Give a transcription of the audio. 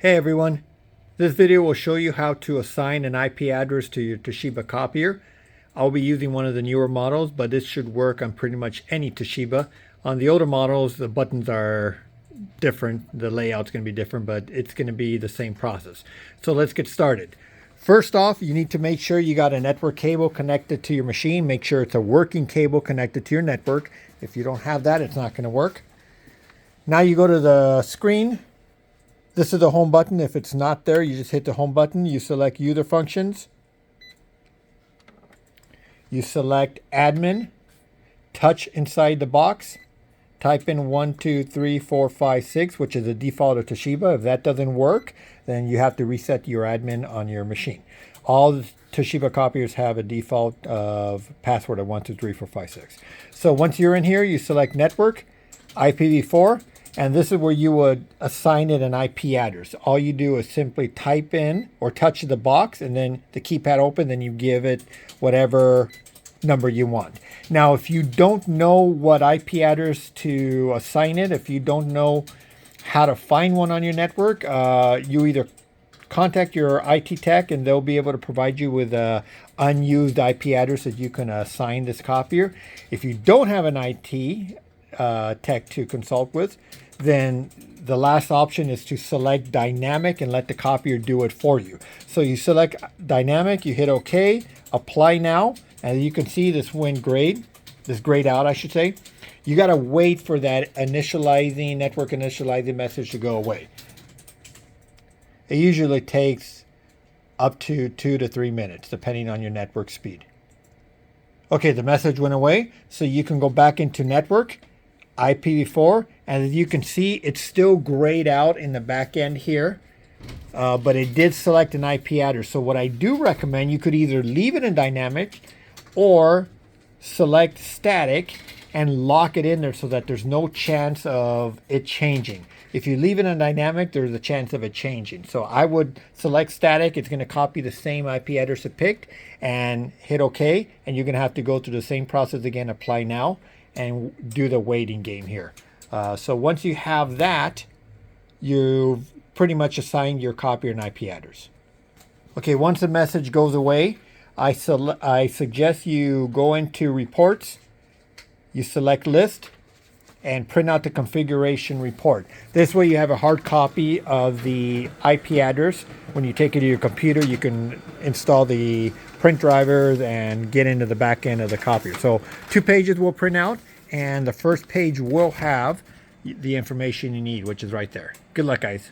Hey everyone, this video will show you how to assign an IP address to your Toshiba copier. I'll be using one of the newer models, but this should work on pretty much any Toshiba. On the older models, the buttons are different, the layout's going to be different, but it's going to be the same process. So let's get started. First off, you need to make sure you got a network cable connected to your machine. Make sure it's a working cable connected to your network. If you don't have that, it's not going to work. Now you go to the screen. This is the home button. If it's not there, you just hit the home button. You select user functions. You select admin. Touch inside the box. Type in 1, 2, 3, 4, 5, 6, which is the default of Toshiba. If that doesn't work, then you have to reset your admin on your machine. All Toshiba copiers have a default of password of 1, 2, 3, 4, 5, 6. So once you're in here, you select network, IPv4. And this is where you would assign it an IP address. All you do is simply type in or touch the box and then the keypad open, then you give it whatever number you want. Now, if you don't know what IP address to assign it, if you don't know how to find one on your network, you either contact your IT tech and they'll be able to provide you with a unused IP address that you can assign this copier. If you don't have an IT tech to consult with, then the last option is to select dynamic and let the copier do it for you. So you select dynamic, you hit OK, apply now, and you can see this went grayed, this grayed out, I should say. You got to wait for that network initializing message to go away. It usually takes up to 2 to 3 minutes, depending on your network speed. Okay, the message went away, so you can go back into network, IPv4, and as you can see, it's still grayed out in the back end here, but it did select an IP address. So what I do recommend, you could either leave it in dynamic or select static and lock it in there so that there's no chance of it changing. If you leave it in dynamic, there's a chance of it changing. So I would select static. It's going to copy the same IP address it picked and hit OK. And you're going to have to go through the same process again, apply now, and do the waiting game here. So once you have that, you've pretty much assigned your copier an IP address. Okay, once the message goes away, I suggest you go into reports, you select list, and print out the configuration report. This way you have a hard copy of the IP address. When you take it to your computer, you can install the print drivers and get into the back end of the copier. So 2 pages will print out, and the first page will have the information you need, which is right there. Good luck, guys.